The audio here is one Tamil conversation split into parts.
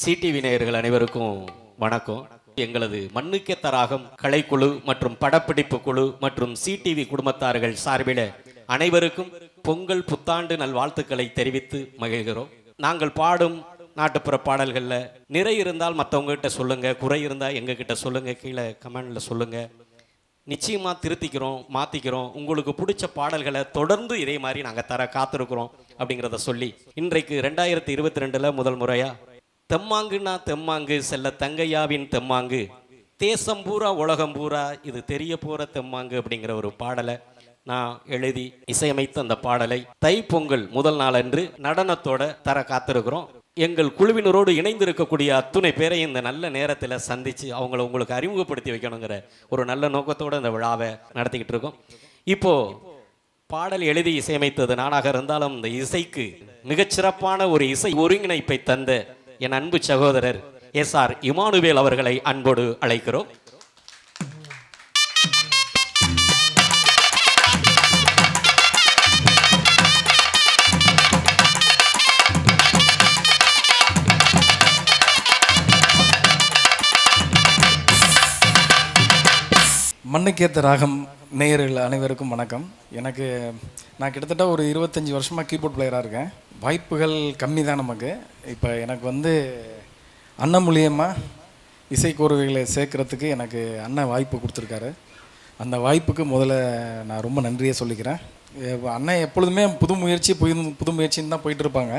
சிடிவி நேயர்கள் அனைவருக்கும் வணக்கம். எங்களது மண்ணுக்கேத்த ராகம் கலைக்குழு மற்றும் படப்பிடிப்பு குழு மற்றும் சிடிவி குடும்பத்தார்கள் சார்பில் அனைவருக்கும் பொங்கல் புத்தாண்டு நல்வாழ்த்துக்களை தெரிவித்து மகிழ்கிறோம். நாங்கள் பாடும் நாட்டுப்புற பாடல்களில் நிறை இருந்தால் மற்றவங்ககிட்ட சொல்லுங்கள், குறை இருந்தால் எங்ககிட்ட சொல்லுங்கள், கீழே கமெண்டில் சொல்லுங்கள். நிச்சயமாக திருத்திக்கிறோம், மாற்றிக்கிறோம். உங்களுக்கு பிடிச்ச பாடல்களை தொடர்ந்து இதே மாதிரி நாங்கள் தர காத்திருக்கிறோம் அப்படிங்கிறத சொல்லி இன்றைக்கு 2022 முதல் முறையாக தெம்மாங்குன்னா தெம்மாங்கு செல்ல தங்கையாவின் தெம்மாங்கு தேசம் பூரா உலகம் பூரா இது தெரிய போகிற தெம்மாங்கு அப்படிங்கிற ஒரு பாடலை நான் எழுதி இசையமைத்த அந்த பாடலை தைப்பொங்கல் முதல் நாளன்று நடனத்தோட தர காத்திருக்கிறோம். எங்கள் குழுவினரோடு இணைந்து இருக்கக்கூடிய அத்துணை பேரை இந்த நல்ல நேரத்தில் சந்தித்து அவங்கள உங்களுக்கு அறிமுகப்படுத்தி வைக்கணுங்கிற ஒரு நல்ல நோக்கத்தோடு இந்த விழாவை நடத்திக்கிட்டு இருக்கோம். இப்போது பாடல் எழுதி இசையமைத்தது நானாக இருந்தாலும் இந்த இசைக்கு மிகச்சிறப்பான ஒரு இசை ஒருங்கிணைப்பை தந்த என் அன்பு சகோதரர் SR இமானுவேல் அவர்களை அன்போடு அழைக்கிறோம். மண்ணுக்கேத்த ராகம் நேயர்கள் அனைவருக்கும் வணக்கம். நான் கிட்டத்தட்ட ஒரு 25 வருஷமாக கீபோர்ட் பிளேயராக இருக்கேன். வாய்ப்புகள் கம்மி தான் நமக்கு. இப்போ எனக்கு அண்ணன் மூலியமாக இசைக்கோர்வைகளை சேர்க்கறதுக்கு எனக்கு அண்ணன் வாய்ப்பு கொடுத்துருக்காரு. அந்த வாய்ப்புக்கு முதல்ல நான் ரொம்ப நன்றியை சொல்லிக்கிறேன். அண்ணன் எப்பொழுதுமே புது முயற்சின்னு தான் போயிட்டுருப்பாங்க.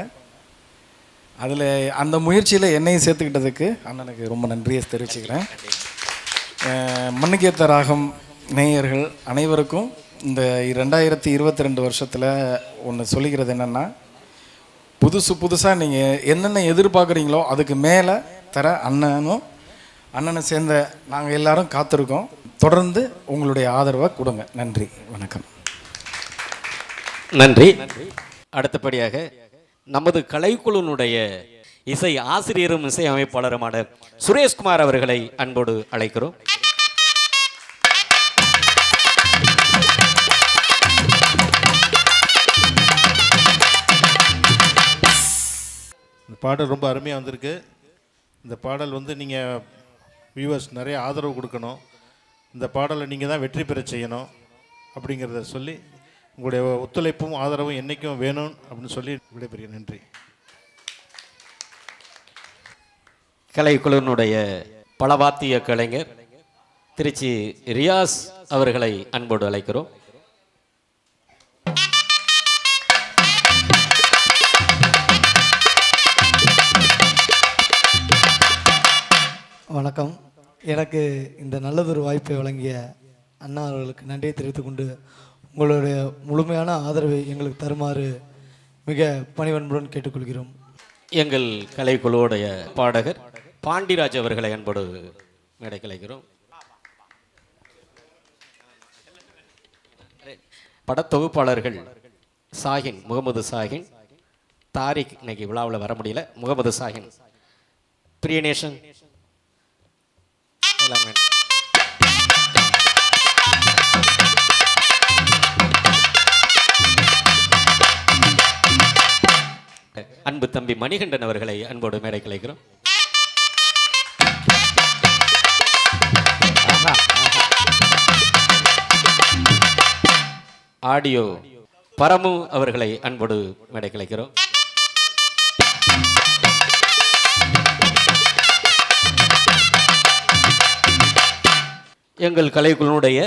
அதில் அந்த முயற்சியில் என்னையும் சேர்த்துக்கிட்டதுக்கு அண்ணனுக்கு ரொம்ப நன்றியை தெரிவிச்சுக்கிறேன். மண்ணுக்கேத்த ராகம் நேயர்கள் அனைவருக்கும் இந்த 2022 வருஷத்தில் ஒன்று சொல்லிக்கிறது என்னென்னா, புதுசாக நீங்கள் என்னென்ன எதிர்பார்க்குறீங்களோ அதுக்கு மேலே தர அண்ணனை சேர்ந்த நாங்கள் எல்லாரும் காத்திருக்கோம். தொடர்ந்து உங்களுடைய ஆதரவை கொடுங்க. நன்றி, வணக்கம். நன்றி. அடுத்தபடியாக நமது கலைக்குழுனுடைய இசை ஆசிரியரும் இசை அமைப்பாளருமான சுரேஷ்குமார் அவர்களை அன்போடு அழைக்கிறோம். இந்த பாடல் ரொம்ப அருமையாக வந்திருக்கு. இந்த பாடல் நீங்கள் வியூவர்ஸ் நிறைய ஆதரவு கொடுக்கணும். இந்த பாடலை நீங்கள் தான் வெற்றி பெற செய்யணும் அப்படிங்கிறத சொல்லி உங்களுடைய ஒத்துழைப்பும் ஆதரவும் என்றைக்கும் வேணும் அப்படின்னு சொல்லி விடைபெறுகிறேன். நன்றி. கலைக்குழுனுடைய பலவாத்திய கலைஞர் திருச்சி ரியாஸ் அவர்களை அன்போடு அழைக்கிறோம். வணக்கம். எனக்கு இந்த நல்லதொரு வாய்ப்பை வழங்கிய அண்ணா அவர்களுக்கு நன்றியை தெரிவித்துக் கொண்டு உங்களுடைய முழுமையான ஆதரவை எங்களுக்கு தருமாறு மிக பணிவன்புடன் கேட்டுக்கொள்கிறோம். எங்கள் கலைக்குழுவுடைய பாடகர் பாண்டிராஜ் அவர்களை அன்போடு மேடை கலைக்கிறோம். படத்தொகுப்பாளர்கள் சாஹின், முகமது சாஹின், தாரிக் இன்னைக்கு விழாவில் வர முடியல. முகமது சாஹின், பிரியநேஷன் எல்லாமே. அன்பு தம்பி மணிகண்டன் அவர்களை அன்போடு மேடை கலைக்கிறோம். ஆடியோ பரமு அவர்களை அன்போடு மேடை கலைக்கிறோம். எங்கள் கலைக்குழுனுடைய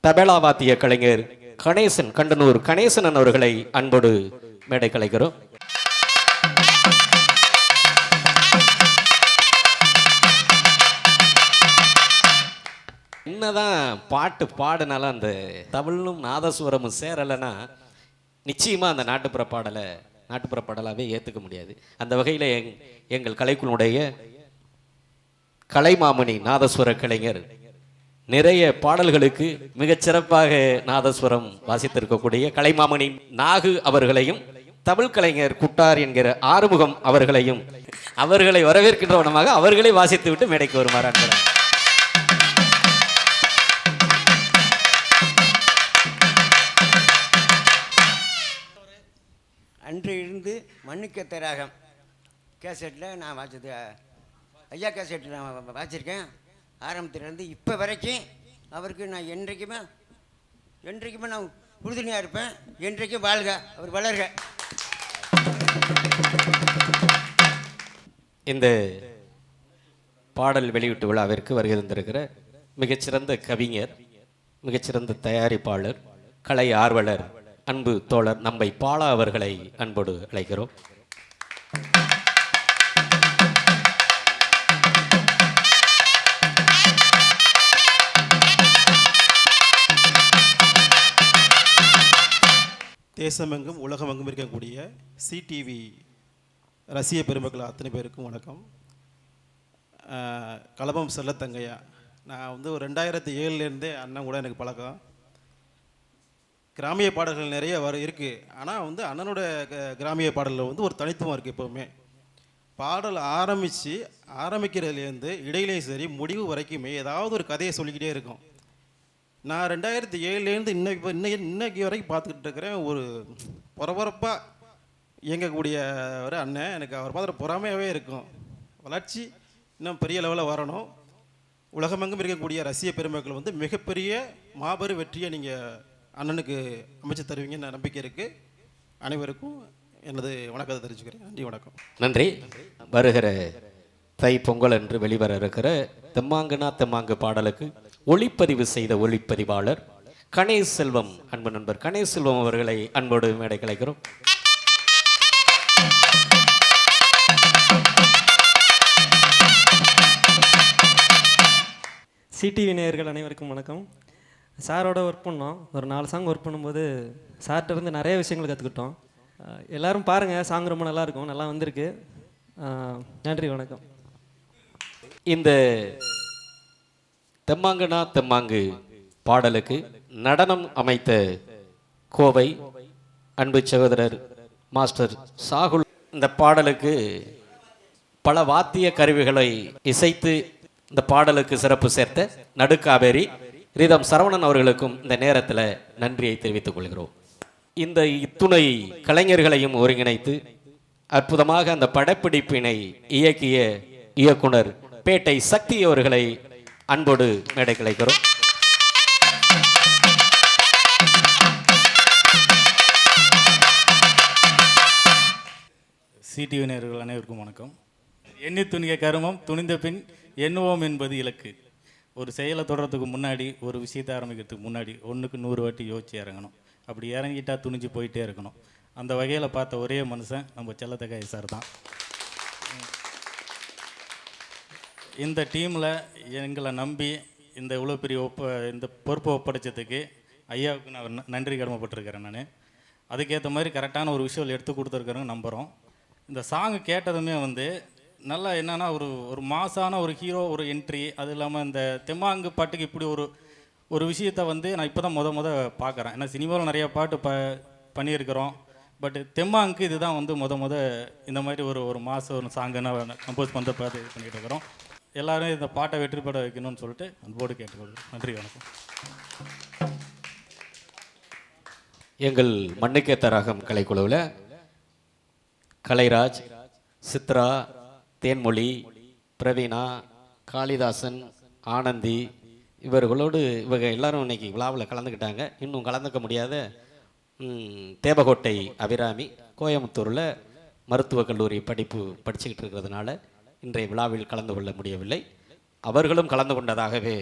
தபேலா வாத்திய கலைஞர் கணேசன், கண்டனூர் கணேசன் அவர்களை அன்போடு மேடை கலைக்கிறோம். என்னதான் பாட்டு பாடுனாலும் அந்த தமிழும் நாதஸ்வரமும் சேரலைன்னா நிச்சயமாக அந்த நாட்டுப்புற பாடலாகவே ஏற்றுக்க முடியாது. அந்த வகையில் எங்கள் கலைக்குழுடைய கலைமாமணி நாதஸ்வர கலைஞர் நிறைய பாடல்களுக்கு மிகச்சிறப்பாக நாதஸ்வரம் வாசித்திருக்கக்கூடிய கலைமாமணி நாகு அவர்களையும் தமிழ் கலைஞர் குட்டார் என்கிற ஆறுமுகம் அவர்களை வரவேற்கின்ற வண்ணமாக அவர்களை வாசித்து விட்டு மேடைக்கு வருமாறு அன்புடன். அன்று இருந்து மண்ணுக்கேத்த ராகம் கேசட்டில் நான் வாச்சது ஐயா கேசட்டில் நான் வாச்சிருக்கேன். ஆரம்பத்துலேருந்து இப்போ வரைக்கும் அவருக்கு நான் என்றைக்குமே நான் உறுதுணையாக இருப்பேன். என்றைக்கும் வாழ்க, அவர் வளர்க. இந்த பாடல் வெளியீட்டு விழாவிற்கு வருகை தந்திருக்கிற மிகச்சிறந்த கவிஞர், மிகச்சிறந்த தயாரிப்பாளர், கலை ஆர்வலர், அன்பு தோழர் நம்பை பாலா அவர்களை அன்போடு அழைக்கிறோம். தேசமெங்கும் உலகமெங்கும் இருக்கக்கூடிய சிடிவி ரசிக பெருமக்கள் அத்தனை பேருக்கும் வணக்கம். கலபம் செல்லத்தங்கையா, நான் வந்து ஒரு 2007லேருந்தே அண்ணன் கூட எனக்கு பழக்கம். கிராமிய பாடல்கள் நிறைய இருக்குது. ஆனால் வந்து அண்ணனோட கிராமிய பாடலில் வந்து ஒரு தனித்துவம் இருக்குது. எப்போவுமே பாடல் ஆரம்பிக்கிறதுலேருந்து இடையிலே சரி முடிவு வரைக்குமே ஏதாவது ஒரு கதையை சொல்லிக்கிட்டே இருக்கும். நான் 2007லேருந்து இன்னைக்கு வரைக்கும் பார்த்துக்கிட்டு இருக்கிறேன். ஒரு பரபரப்பாக இயங்கக்கூடிய ஒரு அண்ணன். எனக்கு அவர் பார்த்துட்டு பொறாமையாகவே இருக்கும். வளர்ச்சி இன்னும் பெரிய லெவலில் வரணும். உலகமெங்கும் இருக்கக்கூடிய ரசிக பெருமக்கள் வந்து மிகப்பெரிய மாபெரும் வெற்றியை நீங்கள் அண்ணனுக்கு அமைச்சு தருவீங்கன்னு நம்பிக்கை இருக்குது. அனைவருக்கும் எனது வணக்கத்தை தெரிஞ்சுக்கிறேன். நன்றி, வணக்கம். நன்றி. வருகிற தை பொங்கல் என்று வெளிவர இருக்கிற தெம்மாங்குனா தெம்மாங்கு பாடலுக்கு ஒளிப்பதிவு செய்த ஒளிப்பதிவாளர் கணேஷ் செல்வம், அன்பு நண்பர் கணேஷ் செல்வம் அவர்களை அன்போடு மேடை கலைக்கிறோம். சிடிவி நேயர்கள் அனைவருக்கும் வணக்கம். சாரோட ஒர்க் பண்ணோம். ஒரு 4 சாங் ஒர்க் பண்ணும்போது சார்கிட்ட இருந்து நிறைய விஷயங்கள் கற்றுக்கிட்டோம். எல்லோரும் பாருங்கள், சாங் ரொம்ப நல்லாயிருக்கும், நல்லா வந்திருக்கு. நன்றி, வணக்கம். இந்த தெம்மாங்குனா தெம்மாங்கு பாடலுக்கு நடனம் அமைத்த கோவை அன்பு சகோதரர் மாஸ்டர் சாகுல். இந்த பாடலுக்கு பல வாத்திய கருவிகளை இசைத்து இந்த பாடலுக்கு சிறப்பு சேர்த்த நடுக்காவேரி ரீதம் சரவணன் அவர்களுக்கும் இந்த நேரத்தில் நன்றியை தெரிவித்துக் கொள்கிறோம். இந்த இத்துணை கலைஞர்களையும் ஒருங்கிணைத்து அற்புதமாக அந்த படப்பிடிப்பினை இயக்கிய இயக்குனர் பேட்டை சக்தி அவர்களை அன்போடு மேடை கலைக்கிறோம். சிடிவி நேயர்கள் அனைவருக்கும் வணக்கம். எண்ணி துணிக கருமம் துணிந்த பின் எண்ணுவோம் என்பது இலக்கு. ஒரு செயலை தொடர்றதுக்கு முன்னாடி, ஒரு விஷயத்தை ஆரம்பிக்கிறதுக்கு முன்னாடி 1க்கு 100 வாட்டி யோசிச்சு இறங்கணும். அப்படி இறங்கிட்டா துணிஞ்சு போயிட்டே இருக்கணும். அந்த வகையில் பார்த்த ஒரே மனுஷன் நம்ம செல்லத்தக்காய் சார் தான். இந்த டீமில் எங்களை நம்பி இந்த இவ்வளோ பெரிய இந்த பொறுப்பை ஒப்படைச்சதுக்கு ஐயாவுக்கு நான் நன்றி கடமைப்பட்டிருக்கிறேன். நான் அதுக்கேற்ற மாதிரி கரெக்டான ஒரு விஷயம் எடுத்து கொடுத்துருக்குறேங்க நம்புகிறோம். இந்த சாங்கு கேட்டதுமே வந்து நல்லா என்னென்னா ஒரு மாசான ஒரு ஹீரோ ஒரு என்ட்ரி. அது இல்லாமல் இந்த தெம்மாங்கு பாட்டுக்கு இப்படி ஒரு விஷயத்தை வந்து நான் இப்போ தான் முத பார்க்குறேன். ஏன்னா சினிமாவில் நிறைய பாட்டு பண்ணியிருக்கிறோம். பட் தெம்மாங்கு இதுதான் வந்து முத இந்த மாதிரி ஒரு மாதம் ஒரு சாங்கை நான் கம்போஸ் பண்ணுற பார்த்து இது பண்ணிகிட்டு இருக்கிறோம். எல்லோரும் இந்த பாட்டை வெற்றி பெற வைக்கணும்னு சொல்லிட்டு அன்போடு கேட்டுக்கொள்கிறேன். நன்றி, வணக்கம். எங்கள் மண்ணுக்கேத்த ராகம் கலைக்குழுவில் கலைராஜ், சித்ரா, தேன்மொழி, பிரவீனா, காளிதாசன், ஆனந்தி இவர்களோடு இவங்க எல்லாரும் இன்னைக்கு விழாவில் கலந்துக்கிட்டாங்க. இன்னும் கலந்துக்க முடியாத தேவகோட்டை அபிராமி கோயம்புத்தூரில் மருத்துவக் கல்லூரி படிச்சுக்கிட்டு இருக்கிறதுனால இன்றைய விழாவில் கலந்து கொள்ள முடியவில்லை. அவர்களும் கலந்து கொண்டதாகவே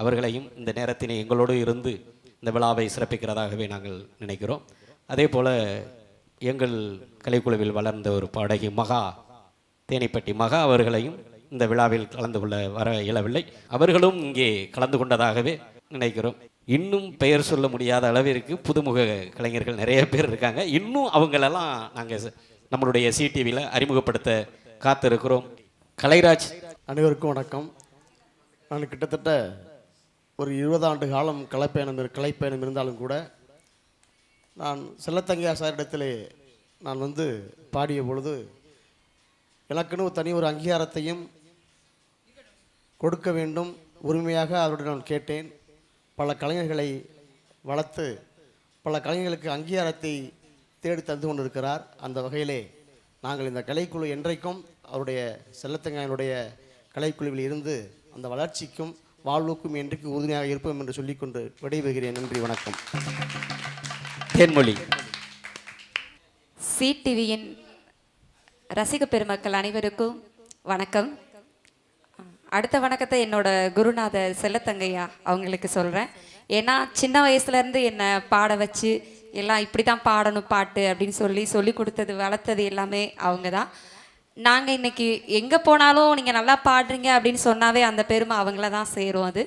அவர்களையும் இந்த நேரத்தினை எங்களோடு இருந்து இந்த விழாவை சிறப்பிக்கிறதாகவே நாங்கள் நினைக்கிறோம். அதே போல் எங்கள் கலைக்குழுவில் வளர்ந்த ஒரு பாடகி மகா, தேனிப்பட்டி மகா அவர்களையும் இந்த விழாவில் கலந்து கொள்ள வர இயலவில்லை. அவர்களும் இங்கே கலந்து கொண்டதாகவே நினைக்கிறோம். இன்னும் பெயர் சொல்ல முடியாத அளவிற்கு புதுமுக கலைஞர்கள் நிறைய பேர் இருக்காங்க. இன்னும் அவங்களெல்லாம் நாங்கள் நம்மளுடைய சிடிவியில் அறிமுகப்படுத்த காத்திருக்கிறோம். கலைராஜ். அனைவருக்கும் வணக்கம். நான் கிட்டத்தட்ட ஒரு 20 ஆண்டு காலம் கலைப்பயணம் இருந்தாலும் கூட நான் செல்லத்தங்கையா சாரிடத்திலே நான் வந்து பாடிய பொழுது எனக்குன்னு தனி ஒரு அங்கீகாரத்தையும் கொடுக்க வேண்டும், உரிமையாக அவருடன் நான் கேட்டேன். பல கலைஞர்களை வளர்த்து பல கலைஞர்களுக்கு அங்கீகாரத்தை தேடி தந்து கொண்டிருக்கிறார். அந்த வகையிலே நாங்கள் இந்த கலைக்குழு என்றைக்கும் அவருடைய செல்லத்தங்காயனுடைய கலைக்குழுவில் இருந்து அந்த வளர்ச்சிக்கும் வாழ்வுக்கும் என்றைக்கு உறுதுணையாக இருப்போம் என்று சொல்லிக்கொண்டு விடைபெறுகிறேன். நன்றி, வணக்கம். தேன்மொழி. டிவியின் ரசிக பெருமக்கள் அனைவருக்கும் வணக்கம். அடுத்த வணக்கத்தை என்னோட குருநாதர் செல்லத்தங்கையா அவங்களுக்கு சொல்கிறேன். ஏன்னா சின்ன வயசுலேருந்து என்னை பாட வச்சு எல்லாம் இப்படி தான் பாடணும் பாட்டு அப்படின்னு சொல்லி கொடுத்தது வளர்த்தது எல்லாமே அவங்க தான். நாங்கள் இன்றைக்கி எங்கே போனாலும் நீங்கள் நல்லா பாடுறீங்க அப்படின்னு சொன்னாவே அந்த பெருமை அவங்கள தான் சேரும். அது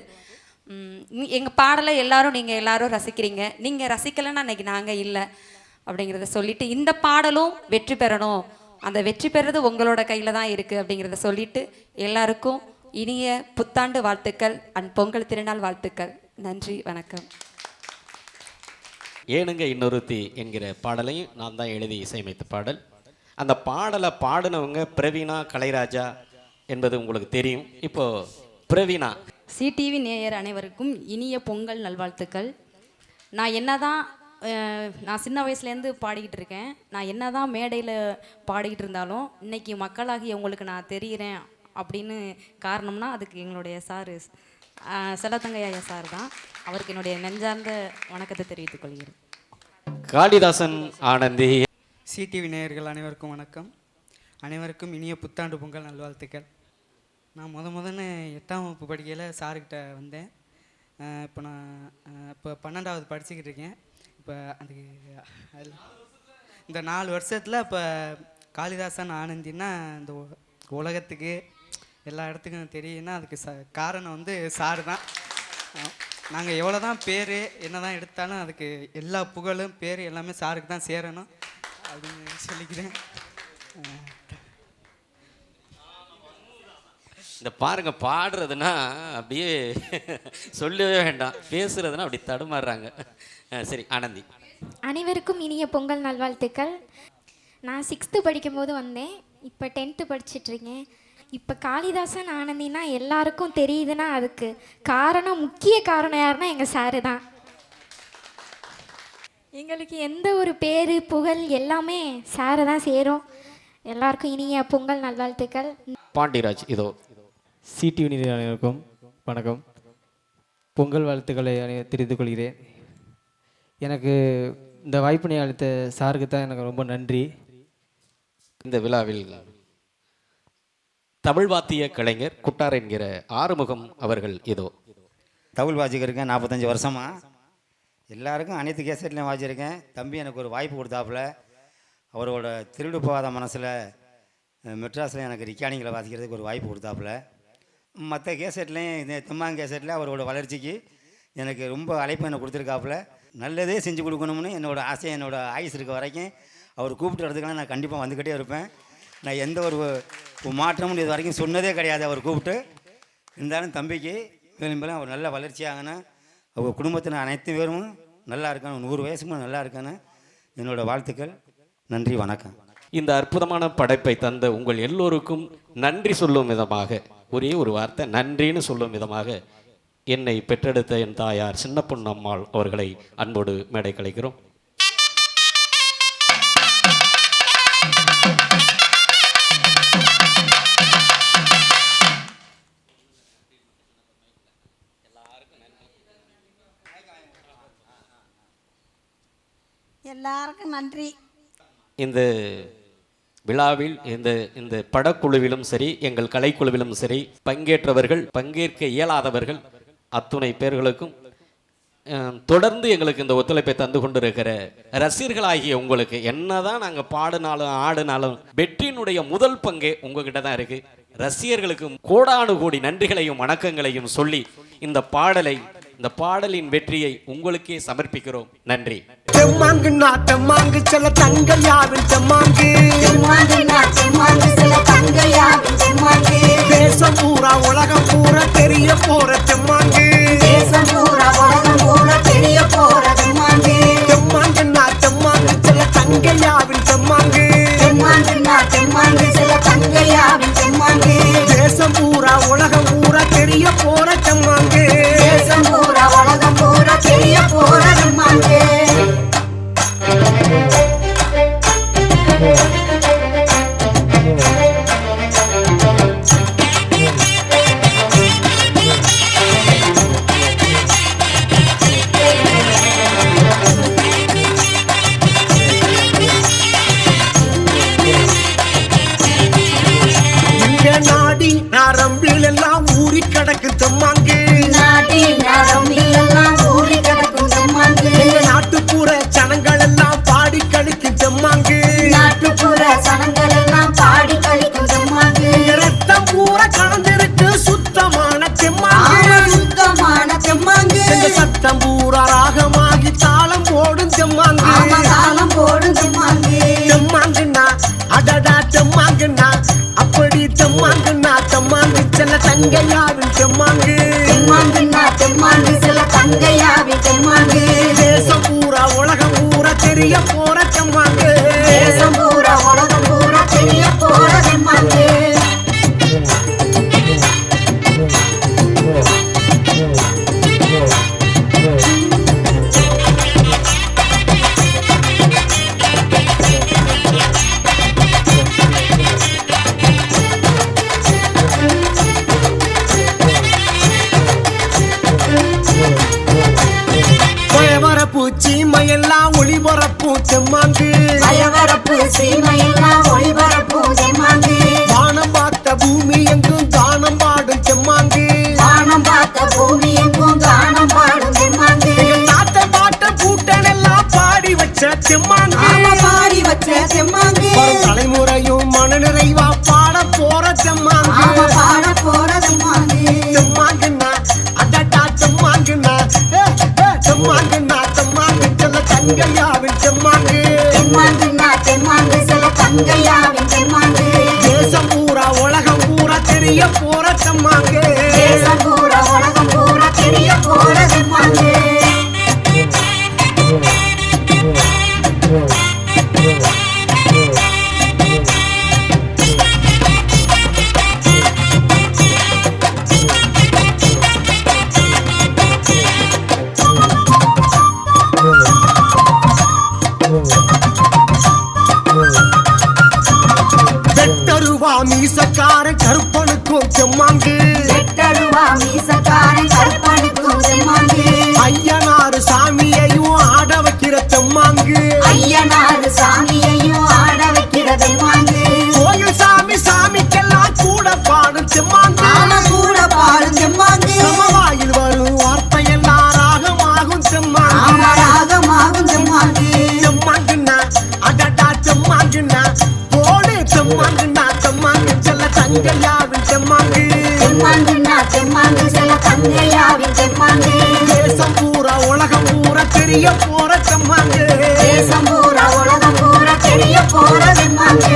எங்கள் பாடலை நீங்கள் எல்லாரும் ரசிக்கிறீங்க. நீங்கள் ரசிக்கலைன்னா இன்றைக்கி நாங்கள் இல்லை அப்படிங்கிறத சொல்லிவிட்டு இந்த பாடலும் வெற்றி பெறணும், அந்த வெற்றி பெறது உங்களோட கையில் தான் இருக்குது அப்படிங்கிறத சொல்லிவிட்டு எல்லாருக்கும் இனிய புத்தாண்டு வாழ்த்துக்கள் அண்ட் பொங்கல் திருநாள் வாழ்த்துக்கள். நன்றி, வணக்கம். ஏனுங்க இன்னொருத்தி என்கிற பாடலையும் நான் தான் எழுதி இசையமைத்த பாடல். அந்த பாடலை பாடினவங்க பிரவீனா கலைராஜா என்பது உங்களுக்கு தெரியும். இப்போ பிரவீனா. டிவி நேயர் அனைவருக்கும் இனிய பொங்கல் நல்வாழ்த்துக்கள். நான் சின்ன வயசுலேருந்து பாடிக்கிட்டு இருக்கேன். நான் என்ன தான் மேடையில் பாடிக்கிட்டு இருந்தாலும் இன்னைக்கு மக்களாகி உங்களுக்கு நான் தெரிகிறேன் அப்படின்னு காரணம்னா அதுக்கு எங்களுடைய சாரு செல்லத்தங்கையா சார் தான். அவருக்கு என்னுடைய நெஞ்சார்ந்த வணக்கத்தை தெரிவித்துக் கொள்கிறேன். காளிதாசன் ஆனந்தி. டிவி நேயர்கள் அனைவருக்கும் வணக்கம். அனைவருக்கும் இனிய புத்தாண்டு பொங்கல் நல்வாழ்த்துக்கள். நான் முதன்னு 8ஆம் வகுப்பு படிக்கையில் சார்கிட்ட வந்தேன். இப்போ நான் 12வது படிச்சுக்கிட்டு இருக்கேன். இப்போ அதுக்கு இந்த 4 வருஷத்தில் இப்போ காளிதாசன் ஆனந்தின்னா இந்த உலகத்துக்கு எல்லா இடத்துக்கும் தெரியும்னா அதுக்கு காரணம் வந்து சாரு தான். நாங்கள் எவ்வளோ தான் பேர் என்ன தான் எடுத்தாலும் அதுக்கு எல்லா புகழும் பேர் எல்லாமே சாருக்கு தான் சேரணும் அப்படின்னு சொல்லிக்கிறேன். இந்த பாருங்க, பாடுறதுன்னா அப்படியே சொல்லவே வேண்டாம், பேசுறதுன்னா அப்படி தடுமாறுறாங்க. சரி, ஆனந்தி. அனைவருக்கும் இனிய பொங்கல் நல்வாழ்த்துக்கள். நான் 6th படிக்கும்போது வந்தேன், இப்போ 10th படிச்சிட்ருக்கேன். இப்போ காளிதாசன் ஆனந்தினா எல்லாருக்கும் தெரியுதுன்னா அதுக்கு முக்கிய காரணம் யாருன்னா எங்கள் சாரு தான். எங்களுக்கு எந்த ஒரு பேர் புகழ் எல்லாமே சாரு தான் சேரும். எல்லாருக்கும் இனிய பொங்கல் நல்வாழ்த்துக்கள். பாண்டிராஜ். இதோ டிவி அனைவருக்கும் வணக்கம். பொங்கல் வாழ்த்துக்களை தெரிவித்துக் கொள்கிறேன். எனக்கு இந்த வாய்ப்பினை அளித்த சாருக்கு தான் எனக்கு ரொம்ப நன்றி. இந்த விழாவில் தமிழ் வாத்திய கலைஞர் குட்டார் என்கிற ஆறுமுகம் அவர்கள். இதோ தமிழ் வாசிக்கிறேன் 45 வருஷமா. எல்லாருக்கும் அனைத்து கேசட்லையும் வாசிச்சிருக்கேன். தம்பி எனக்கு ஒரு வாய்ப்பு கொடுத்தாப்புல. அவரோட திருடு போகாத மனசில் மெட்ராஸில் எனக்கு ரிக்கார்டிங்கில் வாசிக்கிறதுக்கு ஒரு வாய்ப்பு கொடுத்தாப்புல. மற்ற கேசட்லேயும் இந்த தெம்மாங்க கேசட்டில் அவரோட வளர்ச்சிக்கு எனக்கு ரொம்ப அழைப்பு எனக்கு கொடுத்துருக்காப்புல. நல்லதே செஞ்சு கொடுக்கணும்னு என்னோடய ஆசை, என்னோடய ஆயுஸ் இருக்க வரைக்கும் அவர் கூப்பிட்டு வரதுக்கெல்லாம் நான் கண்டிப்பாக வந்துக்கிட்டே இருப்பேன். நான் எந்த ஒரு மாற்றமும் இது வரைக்கும் சொன்னதே கிடையாது. அவர் கூப்பிட்டு இருந்தாலும் தம்பிக்கு மேலும் அவர் நல்ல வளர்ச்சியாகணும், அவர் குடும்பத்தின் அனைத்து பேரும் நல்லா இருக்கணும், 100 வயசுக்கும் நல்லா இருக்கணும். என்னோடய வாழ்த்துக்கள். நன்றி, வணக்கம். இந்த அற்புதமான படைப்பை தந்த உங்கள் எல்லோருக்கும் நன்றி சொல்லும் விதமாக ஒரே ஒரு வார்த்தை, நன்றின்னு சொல்லும் விதமாக என்னை பெற்றெடுத்த என் தாயார் சின்ன பொன்னம்மாள் அவர்களை அன்போடு மேடை கலைக்கிறோம். எல்லாருக்கும் நன்றி. இந்த விழாவில் இந்த படக்குழுவிலும் சரி, எங்கள் கலைக்குழுவிலும் சரி, பங்கேற்றவர்கள், பங்கேற்க இயலாதவர்கள் அத்துணை பேர்களுக்கும் தொடர்ந்து எங்களுக்கு இந்த ஒத்துழைப்பை தந்து கொண்டிருக்கிற ரசிகர்களாகிய உங்களுக்கு என்னதான் நாங்கள் பாடினாலும் ஆடினாலும் வெற்றியினுடைய முதல் பங்கே உங்ககிட்ட தான் இருக்கு. ரசிகர்களுக்கு கோடானு கோடி நன்றிகளையும் வணக்கங்களையும் சொல்லி இந்த பாடலின் வெற்றியை உங்களுக்கே சமர்ப்பிக்கிறோம். நன்றி. தெம்மாங்கு நாட்டம்மாங்கு சில தங்கையாவின் தெம்மாங்கு, தேசம் பூரா உலகம் பூரா தெரிய போற தெம்மாங்கு, தெம்மாங்கு நாட்டம்மாங்கு சில தங்கையாவின் தெம்மாங்கு, தேசம் பூரா உலகம் பூரா தெரிய போற தெம்மாங்கு, உலகம் பூரா தெரிய போற தெம்மாங்கு. ஊறி கிடக்கு தெம்மாங்கு நாட்டில் நரம்பில் எல்லாம் ஊறி கிடக்கும் தெம்மாங்கு எங்க நாட்டுப்புற சனங்கள் எல்லாம் பாடி கழிக்கும் தெம்மாங்கு நாட்டுப்புற சனங்கள் எல்லாம் பாடி கழிக்கும் தெம்மாங்கு ரத்தம் பூரா கலந்திருக்கு சுத்தமான தெம்மாங்கு சுத்தமான தெம்மாங்கு எங்க சத்தம் பூரா ராகமாகி தாளம் போடும் தெம்மாங்கு தாளம் போடும் தெம்மாங்கு தெம்மாங்குன்னா அடடா தெம்மாங்குன்னா அப்படி தெம்மாங்குன்னா தெம்மாங்கு செல்ல தங்கையாவின் தெம்மாங்கு தெம்மாங்குன்னா தெம்மாங்கு சில தங்கையாவின் தெம்மாங்கு தேசம் பூரா உலகம் பூரா தெரிய போற தெம்மாங்கு தேசம் பூரா உலகம் பூரா தெரிய போற தெம்மாங்கு பயவரப்பு சீமையெல்லாம் ஒளிபரப்பு தெம்மாங்கு பயவரப்பு சீமையெல்லாம் ஒளிபரப்பு தெம்மாங்கு வானம் பார்த்த பூமி எங்கும் தானம் பாடும் தெம்மாங்கு வானம் பார்த்த பூமி எங்கும் கானம் பாடும் தெம்மாங்கு நாட்ட பாட்ட கூட்டனெல்லாம் பாடி வச்ச தெம்மாங்கு பாடி வச்ச தெம்மாங்கு வரும் தலைமுறையும் மன நிறைவா பாட போற தெம்மாங்கு பாட போற தெம்மாங்கு தெம்மாங்குன்னா அடடா தெம்மாங்குன்னா தெம்மாங்குன்னா தெம்மாங்கு செல்ல தங்கையாவின் தெம்மாங்கு தெம்மாங்குன்னா தெம்மாங்கு சில தங்கையாவின் தெம்மாங்கு தேசம் பூரா உலகம் பூரா தெரிய போற தெம்மாங்கு தேசம் பூரா உலகம் பூரா தெரிய போற தெம்மாங்கு வெட்டருவா மீசக்காரன் கருப்பனுக்கும் தெம்மாங்கு வெட்டருவா மீசக்காரன் கருப்பனுக்கும் தெம்மாங்கு ஐயனாறு சாமியையும் ஆட வைக்கிற தெம்மாங்கு ஐயனாறு சாமியையும் ஆட வைக்கிற தெம்மாங்கு கோயில் சாமி சாமிக்கெல்லாம் கூட பாடும் தெம்மாங்கு கூட பாடும் தெம்மாங்கு சமவாயில் வரும் வார்த்தையெல்லாம் ராகமாகும் தெம்மாங்கு ராகமாகும் தெம்மாங்கு தெம்மாங்குன்னா அடடா தெம்மாங்குன்னா போடு தெம்மாங்குன்னா தெம்மாங்கு செல்ல தங்கையாவின் தெம்மாங்கு தெம்மாங்குன்னா தெம்மாங்கு சில தங்கையாவின் தெம்மாங்கு தேசம் பூரா உலகம் பூரா தெரிய போற தெம்மாங்கு தேசம் பூரா உலகம் பூரா தெரிய போற தெம்மாங்கு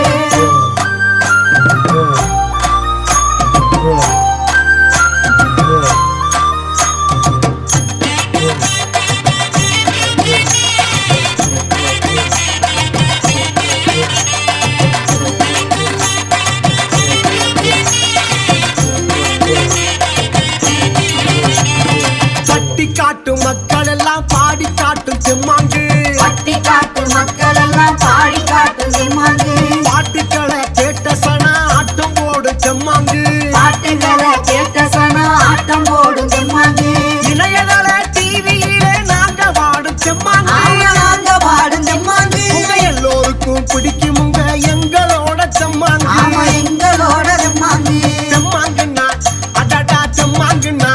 பட்டி காட்டும் மக்கள் எல்லாம் பாடி காட்டும் தெம்மாங்கு பட்டி காட்டு மக்கள் எல்லாம் பாடி காட்டும் தெம்மாங்கு பாட்டுக்களை கேட்ட சனா ஆட்டம் போடும் தெம்மாங்கு பாட்டுகளை கேட்ட சனா ஆட்டம் போடும் தெம்மாங்கு இளையதள டிவியிலே நாங்க பாடும் தெம்மாங்கு நாங்க பாடும் தெம்மாங்கு உங்க எல்லோருக்கும் பிடிக்கும் உங்க எங்களோட தெம்மாங்கு எங்களோட தெம்மாங்கு தெம்மாங்குன்னா அடடா தெம்மாங்குன்னா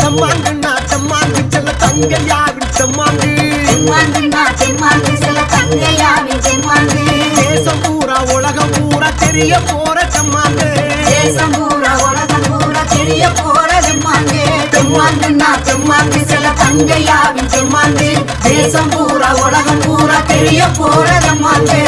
தெம்மாங்குன்னா தெம்மாங்கு செல்ல தங்கையாவின் தெம்மாங்கு தெம்மாங்குன்னா தெம்மாங்கு சில தங்கையாவின் தெம்மாங்கு தேசம் பூரா உலகம் பூரா தெரிய போற தெம்மாங்கு தேசம் பூரா உலகம் பூரா தெரிய போற தெம்மாங்கு தெம்மாங்குன்னா தெம்மாங்கு சில தங்கையாவின் தெம்மாங்கு தேசம் பூரா உலகம் பூரா தெரிய போற தெம்மாங்கு